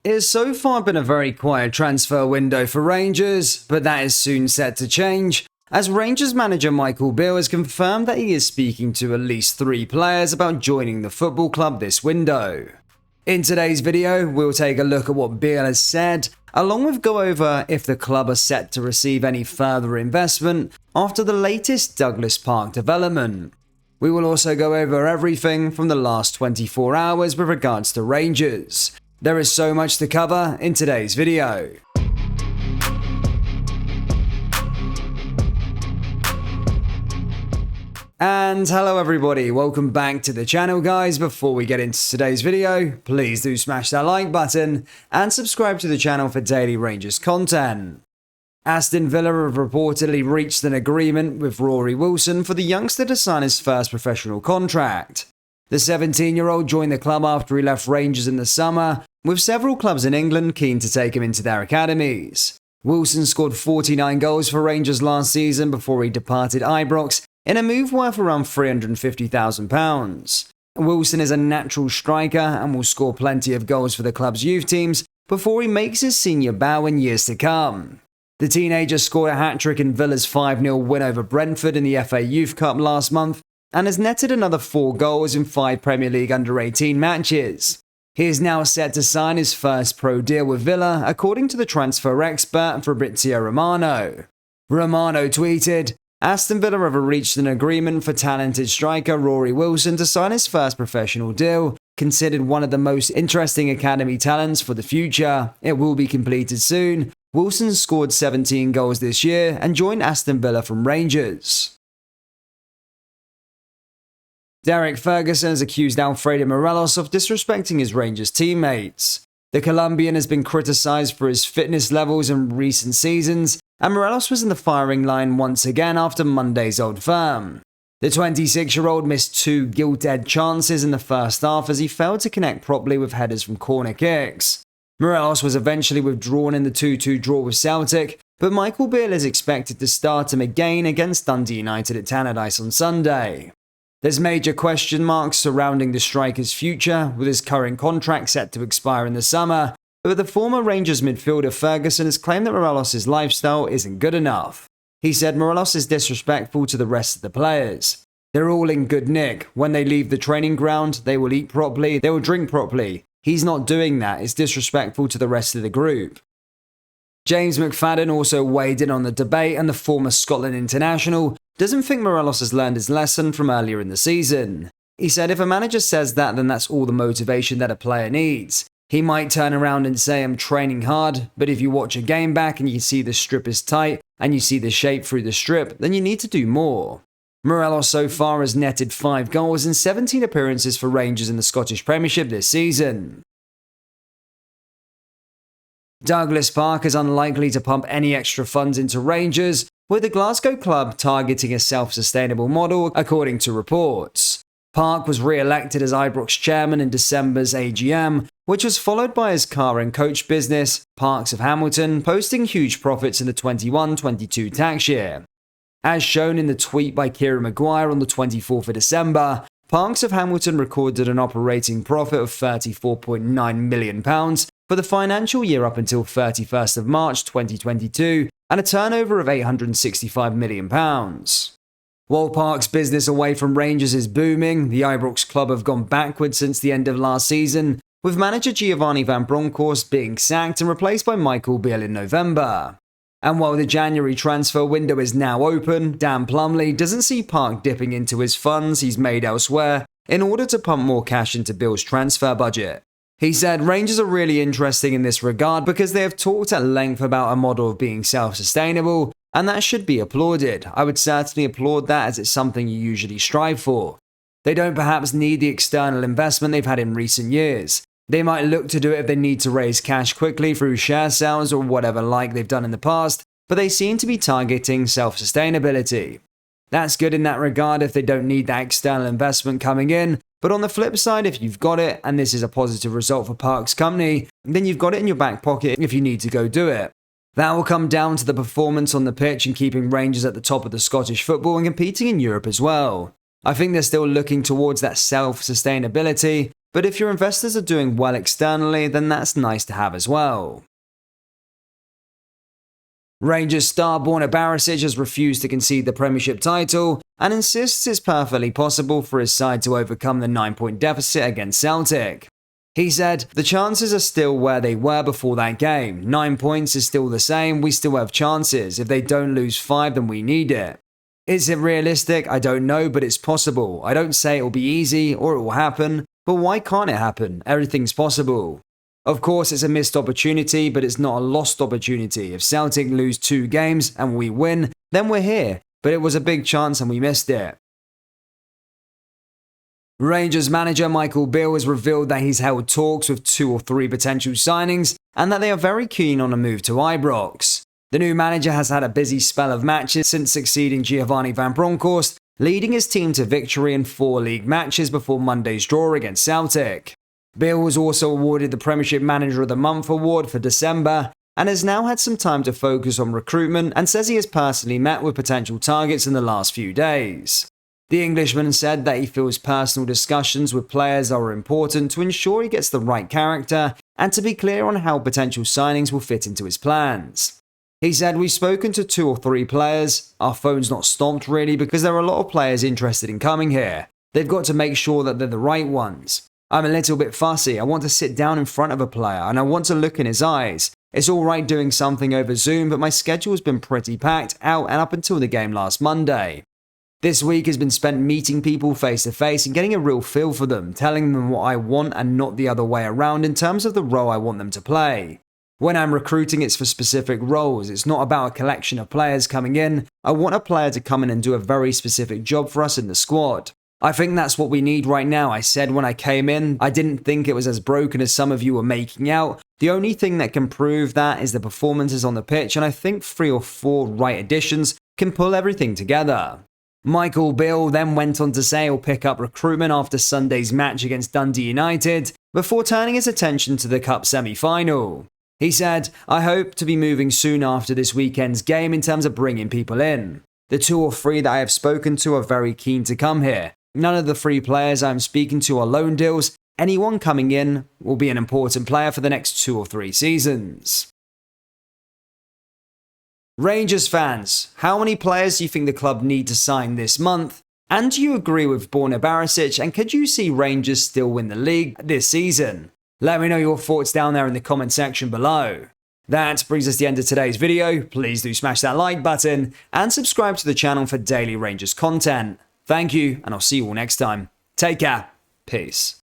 It has so far been a very quiet transfer window for Rangers, but that is soon set to change, as Rangers manager Michael Beale has confirmed that he is speaking to at least 3 players about joining the football club this window. In today's video, we'll take a look at what Beale has said, along with go over if the club are set to receive any further investment after the latest Douglas Park development. We will also go over everything from the last 24 hours with regards to Rangers. There is so much to cover in today's video. And hello everybody, welcome back to the channel guys. Before we get into today's video, please do smash that like button and subscribe to the channel for daily Rangers content. Aston Villa have reportedly reached an agreement with Rory Wilson for the youngster to sign his first professional contract. The 17-year-old joined the club after he left Rangers in the summer, with several clubs in England keen to take him into their academies. Wilson scored 49 goals for Rangers last season before he departed Ibrox in a move worth around £350,000. Wilson is a natural striker and will score plenty of goals for the club's youth teams before he makes his senior bow in years to come. The teenager scored a hat-trick in Villa's 5-0 win over Brentford in the FA Youth Cup last month and has netted another 4 goals in 5 Premier League under-18 matches. He is now set to sign his first pro deal with Villa, according to the transfer expert Fabrizio Romano. Romano tweeted, "Aston Villa have reached an agreement for talented striker Rory Wilson to sign his first professional deal. Considered one of the most interesting academy talents for the future, it will be completed soon. Wilson scored 17 goals this year and joined Aston Villa from Rangers." Derek Ferguson has accused Alfredo of disrespecting his Rangers teammates. The Colombian has been criticised for his fitness levels in recent seasons, and Morelos was in the firing line once again after Monday's Old Firm. The 26-year-old missed 2 gilt-edged chances in the first half as he failed to connect properly with headers from corner kicks. Morelos was eventually withdrawn in the 2-2 draw with Celtic, but Michael Beale is expected to start him again against Dundee United at Tannadice on Sunday. There's major question marks surrounding the striker's future, with his current contract set to expire in the summer, but the former Rangers midfielder Ferguson has claimed that Morelos' lifestyle isn't good enough. He said Morelos is disrespectful to the rest of the players. They're all in good nick. When they leave the training ground, they will eat properly, they will drink properly. He's not doing that. It's disrespectful to the rest of the group. James McFadden also weighed in on the debate, and the former Scotland international doesn't think Morelos has learned his lesson from earlier in the season. He said if a manager says that, then that's all the motivation that a player needs. He might turn around and say I'm training hard, but if you watch a game back and you see the strip is tight and you see the shape through the strip, then you need to do more. Morelos so far has netted 5 goals in 17 appearances for Rangers in the Scottish Premiership this season. Douglas Park is unlikely to pump any extra funds into Rangers, with the Glasgow club targeting a self-sustainable model, according to reports. Park was re-elected as Ibrox chairman in December's AGM, which was followed by his car and coach business, Parks of Hamilton, posting huge profits in the 21-22 tax year. As shown in the tweet by Kieran Maguire on the 24th of December, Parks of Hamilton recorded an operating profit of £34.9 million for the financial year up until 31st of March 2022, and a turnover of £865 million. While Park's business away from Rangers is booming, the Ibrox club have gone backwards since the end of last season, with manager Giovanni van Bronckhorst being sacked and replaced by Michael Beale in November. And while the January transfer window is now open, Dan Plumley doesn't see Park dipping into his funds he's made elsewhere in order to pump more cash into Beale's transfer budget. He said Rangers are really interesting in this regard because they have talked at length about a model of being self-sustainable, and that should be applauded. I would certainly applaud that, as it's something you usually strive for. They don't perhaps need the external investment they've had in recent years. They might look to do it if they need to raise cash quickly through share sales or whatever like they've done in the past, but they seem to be targeting self-sustainability. That's good in that regard if they don't need that external investment coming in, but on the flip side, if you've got it, and this is a positive result for Park's company, then you've got it in your back pocket if you need to go do it. That will come down to the performance on the pitch and keeping Rangers at the top of the Scottish football and competing in Europe as well. I think they're still looking towards that self-sustainability, but if your investors are doing well externally, then that's nice to have as well. Rangers star Borna Barisic has refused to concede the Premiership title and insists it's perfectly possible for his side to overcome the 9-point deficit against Celtic. He said, "The chances are still where they were before that game. 9 points is still the same, we still have chances. If they don't lose 5, then we need it. Is it realistic? I don't know, but it's possible. I don't say it will be easy or it will happen, but why can't it happen? Everything's possible. Of course, it's a missed opportunity, but it's not a lost opportunity. If Celtic lose 2 games and we win, then we're here. But it was a big chance and we missed it." Rangers manager Michael Beale has revealed that he's held talks with 2 or 3 potential signings and that they are very keen on a move to Ibrox. The new manager has had a busy spell of matches since succeeding Giovanni van Bronckhorst, leading his team to victory in 4 league matches before Monday's draw against Celtic. Beale was also awarded the Premiership Manager of the Month award for December and has now had some time to focus on recruitment and says he has personally met with potential targets in the last few days. The Englishman said that he feels personal discussions with players are important to ensure he gets the right character and to be clear on how potential signings will fit into his plans. He said, "We've spoken to 2 or 3 players. Our phone's not stopped really because there are a lot of players interested in coming here. They've got to make sure that they're the right ones. I'm a little bit fussy. I want to sit down in front of a player and I want to look in his eyes. It's alright doing something over Zoom, but my schedule's been pretty packed out and up until the game last Monday. This week has been spent meeting people face to face and getting a real feel for them, telling them what I want and not the other way around in terms of the role I want them to play. When I'm recruiting, it's for specific roles. It's not about a collection of players coming in. I want a player to come in and do a very specific job for us in the squad. I think that's what we need right now," I said when I came in. "I didn't think it was as broken as some of you were making out. The only thing that can prove that is the performances on the pitch, and I think 3 or 4 right additions can pull everything together." Michael Beale then went on to say he'll pick up recruitment after Sunday's match against Dundee United, before turning his attention to the Cup semi-final. He said, "I hope to be moving soon after this weekend's game in terms of bringing people in. The 2 or 3 that I have spoken to are very keen to come here. None of the 3 players I'm speaking to are loan deals. Anyone coming in will be an important player for the next 2 or 3 seasons." Rangers fans, how many players do you think the club need to sign this month? And do you agree with Borna Barisic, and could you see Rangers still win the league this season? Let me know your thoughts down there in the comment section below. That brings us to the end of today's video. Please do smash that like button and subscribe to the channel for daily Rangers content. Thank you, and I'll see you all next time. Take care. Peace.